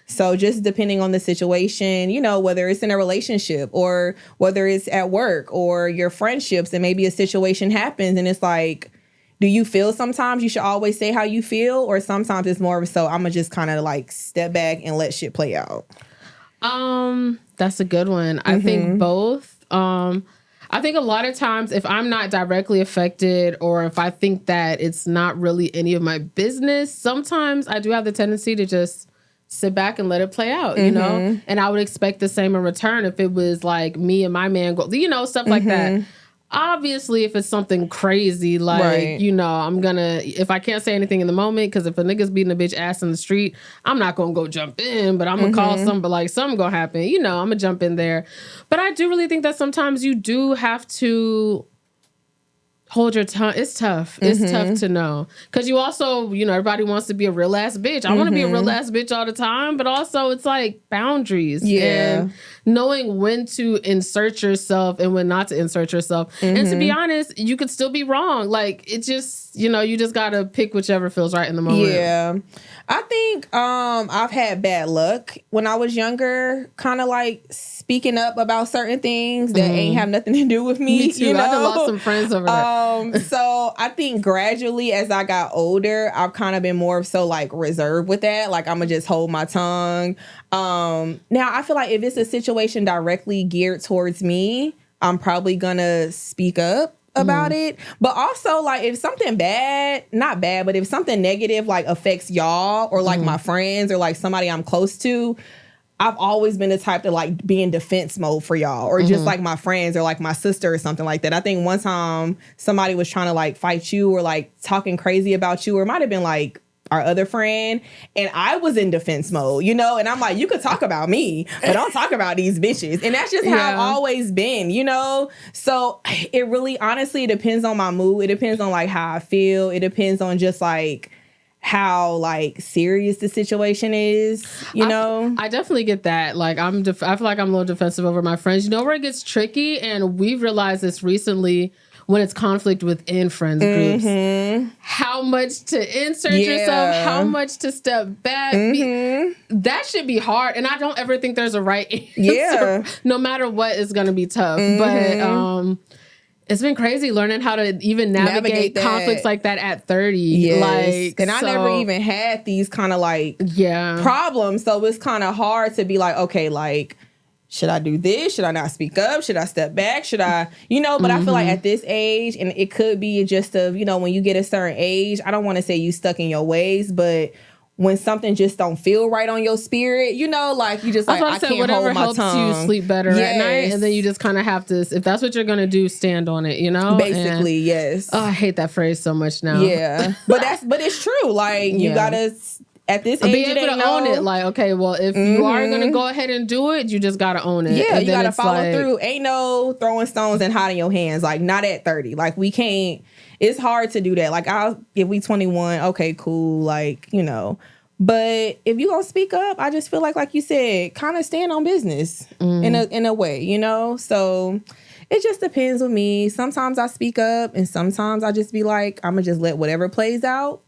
So just depending on the situation, you know, whether it's in a relationship or whether it's at work or your friendships, and maybe a situation happens and it's like, do you feel sometimes you should always say how you feel, or sometimes it's more so I'm gonna just kind of like step back and let shit play out? That's a good one. I think both. I think a lot of times if I'm not directly affected, or if I think that it's not really any of my business, sometimes I do have the tendency to just sit back and let it play out, you know? And I would expect the same in return if it was like me and my man go, you know, stuff like that. Obviously, if it's something crazy, like, Right. you know, I'm gonna, if I can't say anything in the moment, because if a nigga's beating a bitch ass in the street, I'm not gonna go jump in, but I'm gonna call some, but like something gonna happen, you know, I'm gonna jump in there. But I do really think that sometimes you do have to hold your tongue. It's tough. It's tough to know. Because you also, you know, everybody wants to be a real ass bitch. I want to be a real ass bitch all the time, but also it's like boundaries. Yeah. And knowing when to insert yourself and when not to insert yourself. And to be honest, you could still be wrong. Like, it just, you know, you just got to pick whichever feels right in the moment. Yeah. I think I've had bad luck when I was younger, kind of like speaking up about certain things that ain't have nothing to do with me. Me too. You know? I done lost some friends over that. So I think gradually as I got older, I've kind of been more so like reserved with that. Like, I'm gonna just hold my tongue. Now I feel like if it's a situation directly geared towards me, I'm probably gonna speak up about it. But also, like, if something bad, not bad, but if something negative like affects y'all or like my friends or like somebody I'm close to, I've always been the type to like be in defense mode for y'all, or just like my friends or like my sister or something like that. I think one time somebody was trying to like fight you or like talking crazy about you, or it might have been like our other friend, and I was in defense mode, you know, and I'm like, you could talk about me, but don't talk about these bitches. And that's just how I've always been, you know? So it really honestly depends on my mood. It depends on like how I feel. It depends on just like how like serious the situation is, you know? I definitely get that. Like, I feel like I'm a little defensive over my friends. You know where it gets tricky? And we've realized this recently when it's conflict within friends groups. How much to insert yourself, how much to step back. That should be hard. And I don't ever think there's a right answer. No matter what, it's going to be tough. But it's been crazy learning how to even navigate conflicts like that at 30. Yes. Like, and I never even had these kind of like problems. So it's kind of hard to be like, okay, like, should I do this? Should I not speak up? Should I step back? Should I, you know, but I feel like at this age, and it could be just of, you know, when you get a certain age, I don't want to say you stuck in your ways, but when something just don't feel right on your spirit, you know, like you just like, I can't hold my tongue. Whatever helps you sleep better at night, and then you just kind of have to, if that's what you're going to do, stand on it, you know? Basically, yes. Oh, I hate that phrase so much now. Yeah. but it's true. Like, you gotta, at this age, be able to own it. Like, okay, well, if you are going to go ahead and do it, you just got to own it. Yeah, and you got to follow like, through. Ain't no throwing stones and hiding your hands. Like, not at 30. Like, we can't, it's hard to do that. Like, if we 21, okay, cool. Like, you know, but if you gonna speak up, I just feel like you said, kind of stand on business in a way, you know? So it just depends with me. Sometimes I speak up and sometimes I just be like, I'm gonna just let whatever plays out.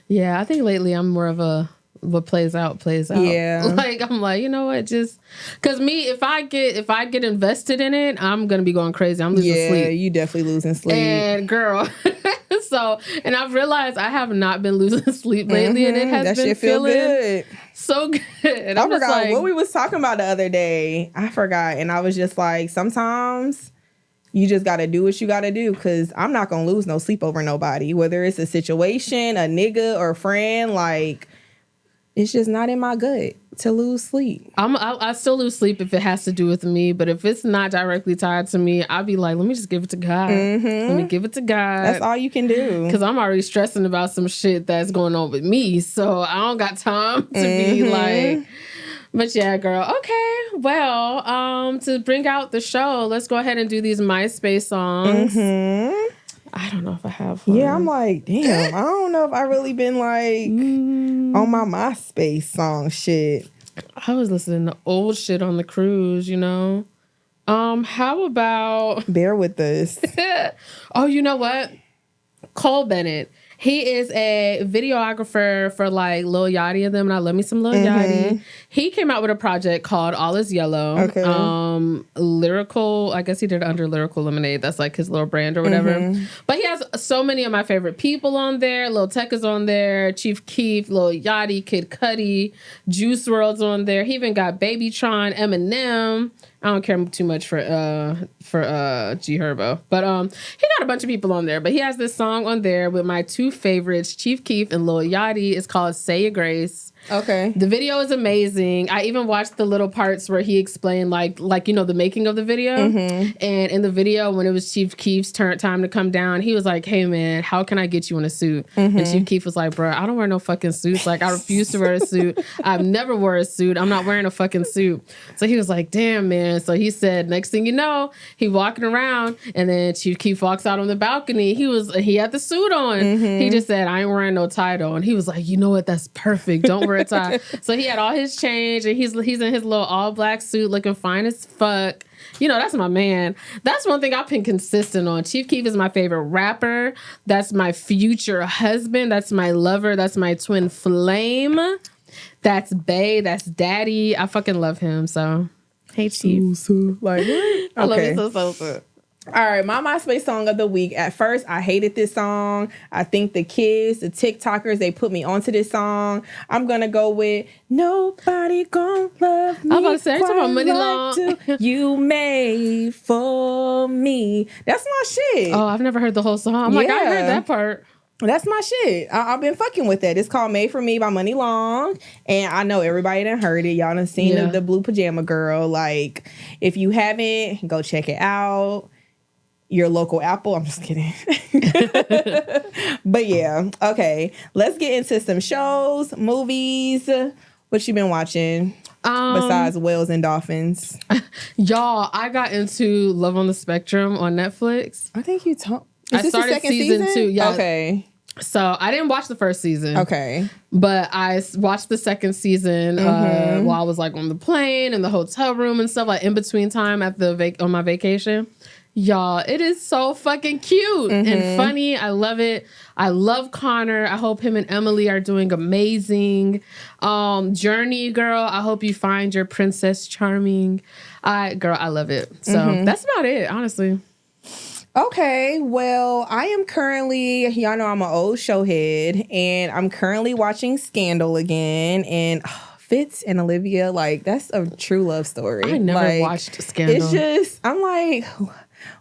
Yeah, I think lately I'm more of a what plays out. Yeah. Like, I'm like, you know what, just because me, if I get invested in it, I'm gonna be going crazy. I'm losing sleep. Yeah, you definitely losing sleep. And girl, and I've realized I have not been losing sleep lately, and it has that been shit feel feeling good. So good. I forgot what we was talking about the other day. I forgot, and I was just like, sometimes you just got to do what you got to do, because I'm not going to lose no sleep over nobody, whether it's a situation, a nigga, or a friend. Like, it's just not in my gut to lose sleep. I still lose sleep if it has to do with me, but if it's not directly tied to me, I'll be like, let me just give it to God. Let me give it to God. That's all you can do. Because I'm already stressing about some shit that's going on with me, so I don't got time to be like... But yeah, girl. Okay. Well, to bring out the show, let's go ahead and do these MySpace songs. I don't know if I have one. Yeah, I'm like, damn, I don't know if I really been like on my MySpace song shit. I was listening to old shit on the cruise, you know? How about... Bear with us. Oh, you know what? Cole Bennett. He is a videographer for like Lil Yachty and them, and I love me some Lil Yachty. He came out with a project called All Is Yellow. Okay. Lyrical, I guess he did it under Lyrical Lemonade. That's like his little brand or whatever. But he has so many of my favorite people on there. Lil Tech is on there, Chief Keef, Lil Yachty, Kid Cudi, Juice WRLD's on there. He even got Baby Tron, Eminem. I don't care too much for G Herbo, but he got a bunch of people on there. But he has this song on there with my two favorites, Chief Keef and Lil Yachty. It's called "Say Your Grace." Okay. The video is amazing. I even watched the little parts where he explained like the making of the video. And in the video, when it was Chief Keef's time to come down, he was like, "Hey man, how can I get you in a suit?" And Chief Keef was like, "Bro, I don't wear no fucking suits. Like, I refuse to wear a suit. I've never wore a suit. I'm not wearing a fucking suit." So he was like, "Damn, man." So he said, next thing you know, he walking around, and then Chief Keef walks out on the balcony. He had the suit on. He just said, "I ain't wearing no tie though." And he was like, "You know what? That's perfect. Don't wear a tie." So he had all his change, and he's in his little all black suit, looking fine as fuck. You know, that's my man. That's one thing I've been consistent on. Chief Keef is my favorite rapper. That's my future husband. That's my lover. That's my twin flame. That's bae. That's daddy. I fucking love him. So, hey, Chief. Like, I love you so. All right, my MySpace song of the week. At first, I hated this song. I think the kids, the TikTokers, they put me onto this song. I'm gonna go with "Nobody Gonna Love Me." I'm about to say, talking about Money Long. You made for me. That's my shit. Oh, I've never heard the whole song. I'm like, I heard that part. That's my shit. I've been fucking with that. It's called "Made for Me" by Money Long. And I know everybody done heard it. Y'all done seen the Blue Pajama Girl. Like, if you haven't, go check it out. Your local Apple. I'm just kidding. But yeah. Okay. Let's get into some shows, movies. What you been watching besides Whales and Dolphins? Y'all, I got into Love on the Spectrum on Netflix. I think you told. I started season 2. Yeah. Okay. So I didn't watch the first season. Okay. But I watched the second season while I was like on the plane in the hotel room and stuff, like in between time at on my vacation. Y'all, it is so fucking cute and funny. I love it. I love Connor. I hope him and Emily are doing amazing. Journey, girl, I hope you find your Princess Charming. I love it. So that's about it, honestly. Okay, well, I am currently, y'all know I'm an old showhead, and I'm currently watching Scandal again, and Fitz and Olivia, like, that's a true love story. I never watched Scandal. It's just, I'm like,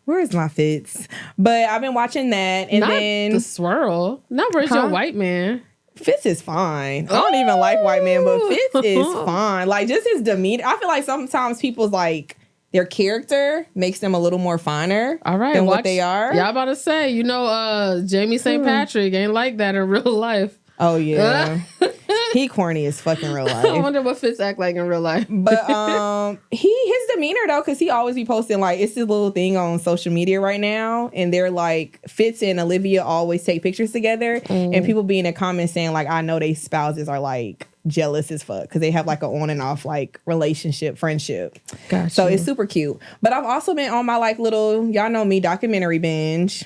where's my Fitz? But I've been watching that, and then the swirl. Not where's your white man? Fitz is fine. I don't even like white men, but Fitz is fine. Like, just his demeanor. I feel like sometimes people's like, their character makes them a little more finer than what they are. Yeah, I'm about to say, Jamie St. Patrick ain't like that in real life. Oh, yeah. He corny as fucking real life. I wonder what Fitz act like in real life. But his demeanor, though, because he always be posting, like, it's this little thing on social media right now, and they're like, Fitz and Olivia always take pictures together, and people be in the comments saying, like, I know they spouses are, like, jealous as fuck because they have like a on and off like relationship, friendship. Gotcha. So it's super cute. But I've also been on my like little, y'all know me, documentary binge.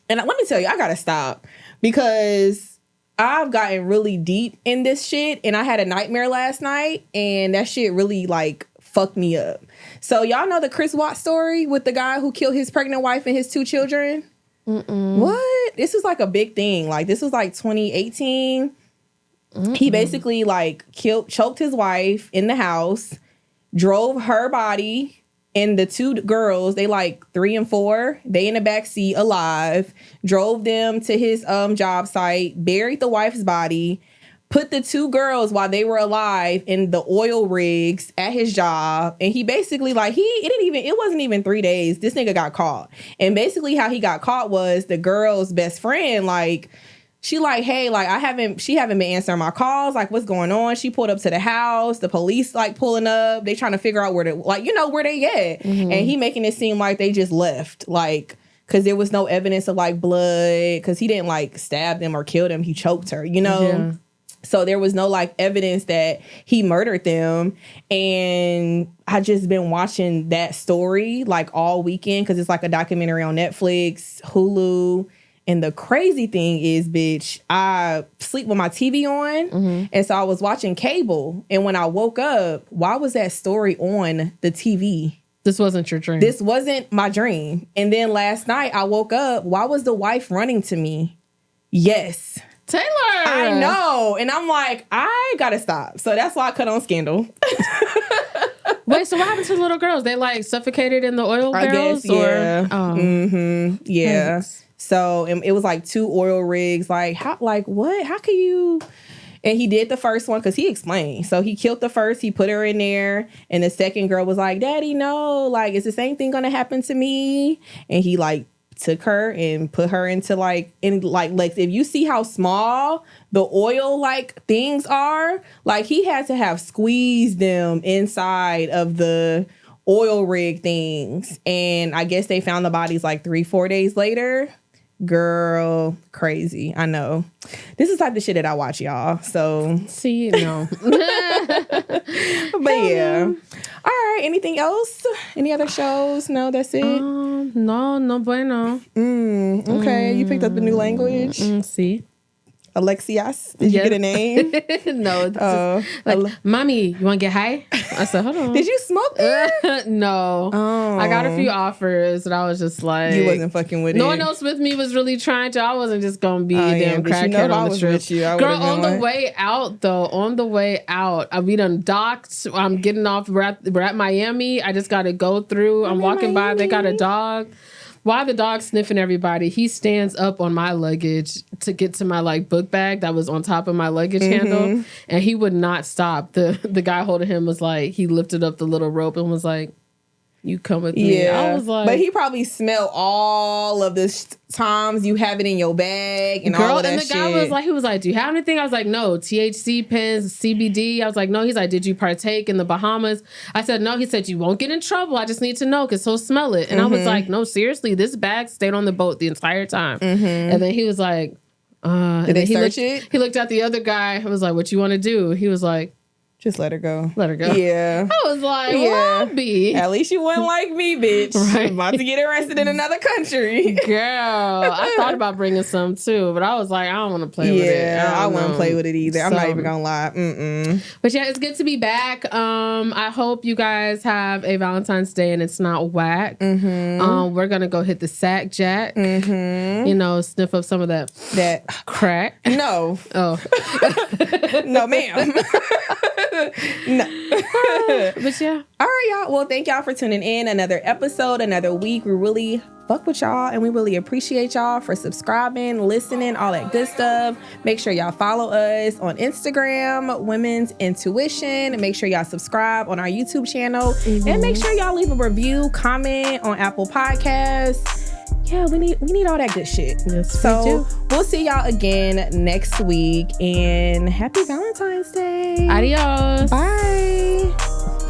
And let me tell you, I gotta stop because I've gotten really deep in this shit, and I had a nightmare last night, and that shit really like fucked me up. So y'all know the Chris Watts story with the guy who killed his pregnant wife and his 2 children? What? This was like a big thing. Like, this was like 2018. He basically like choked his wife in the house, drove her body and the 2 girls, they like 3 and 4, they in the back seat alive, drove them to his job site, buried the wife's body, put the 2 girls while they were alive in the oil rigs at his job. And he basically like, it wasn't even 3 days. This nigga got caught. And basically how he got caught was the girl's best friend, like, she like, hey, like, she haven't been answering my calls. Like, what's going on? She pulled up to the house. The police like pulling up. They trying to figure out where where they at. And he making it seem like they just left. Like, cause there was no evidence of like blood. Cause he didn't like stab them or kill them. He choked her, Yeah. So there was no like evidence that he murdered them. And I just been watching that story like all weekend. Cause it's like a documentary on Netflix, Hulu. And the crazy thing is, bitch, I sleep with my TV on. And so I was watching cable. And when I woke up, why was that story on the TV? This wasn't your dream. This wasn't my dream. And then last night I woke up. Why was the wife running to me? Yes. Taylor. I know. And I'm like, I gotta stop. So that's why I cut on Scandal. Wait, so what happened to the little girls? They like suffocated in the oil barrels? I guess, yeah. Yeah. Thanks. So it was like 2 oil rigs. Like, how, like, what? How can you? And he did the first one because he explained. So he killed the first, he put her in there, and the second girl was like, Daddy, no, like, is the same thing gonna happen to me? And he like took her and put her into like Lex, if you see how small the oil like things are, like he had to have squeezed them inside of the oil rig things. And I guess they found the bodies like 3-4 days later. Girl, crazy. I know. This is the type of shit that I watch, y'all. So see, no. But yeah. All right. Anything else? Any other shows? No, that's it. No bueno. Okay. You picked up a new language. See. Alexias. Did you get a name? No. Like, Mommy, you want to get high? I said, hold on. Did you smoke there? No. Oh. I got a few offers, and I was just like, you wasn't fucking with it. No one else with me was really trying to. I wasn't just gonna be a damn crackhead on the strip. Girl, on the way out though, we done docked. I'm getting off. We're at Miami. I just got to go through. I'm walking by. They got a dog. While the dog's sniffing everybody, he stands up on my luggage to get to my like book bag that was on top of my luggage handle, and he would not stop. The guy holding him was like, he lifted up the little rope and was like, you come with me. Yeah. I was like, but he probably smelled all of the times you have it in your bag and all of that shit. And the guy was like, do you have anything? I was like, no. THC pens, CBD. I was like, no. He's like, did you partake in the Bahamas? I said, no. He said, you won't get in trouble. I just need to know because he'll smell it. And I was like, no, seriously, this bag stayed on the boat the entire time. And then he was like, did they search it? He looked at the other guy and was like, what you want to do? He was like, just let her go. Let her go. Yeah. I was like, well, B. At least you wouldn't like me, bitch. Right. I'm about to get arrested in another country. Girl, I thought about bringing some too, but I was like, I don't want to play with it. Yeah, I wouldn't play with it either. I'm not even gonna lie. But yeah, it's good to be back. I hope you guys have a Valentine's Day and it's not whack. We're gonna go hit the sack jack. You know, sniff up some of that crack. No. Oh. No, ma'am. No. But yeah. All right, y'all. Well, thank y'all for tuning in. Another episode, another week. We really fuck with y'all and we really appreciate y'all for subscribing, listening, all that good stuff. Make sure y'all follow us on Instagram, Women's Intuition. Make sure y'all subscribe on our YouTube channel. And make sure y'all leave a review, comment on Apple Podcasts. Yeah, we need all that good shit. Yes, so we'll see y'all again next week. And happy Valentine's Day. Adios. Bye.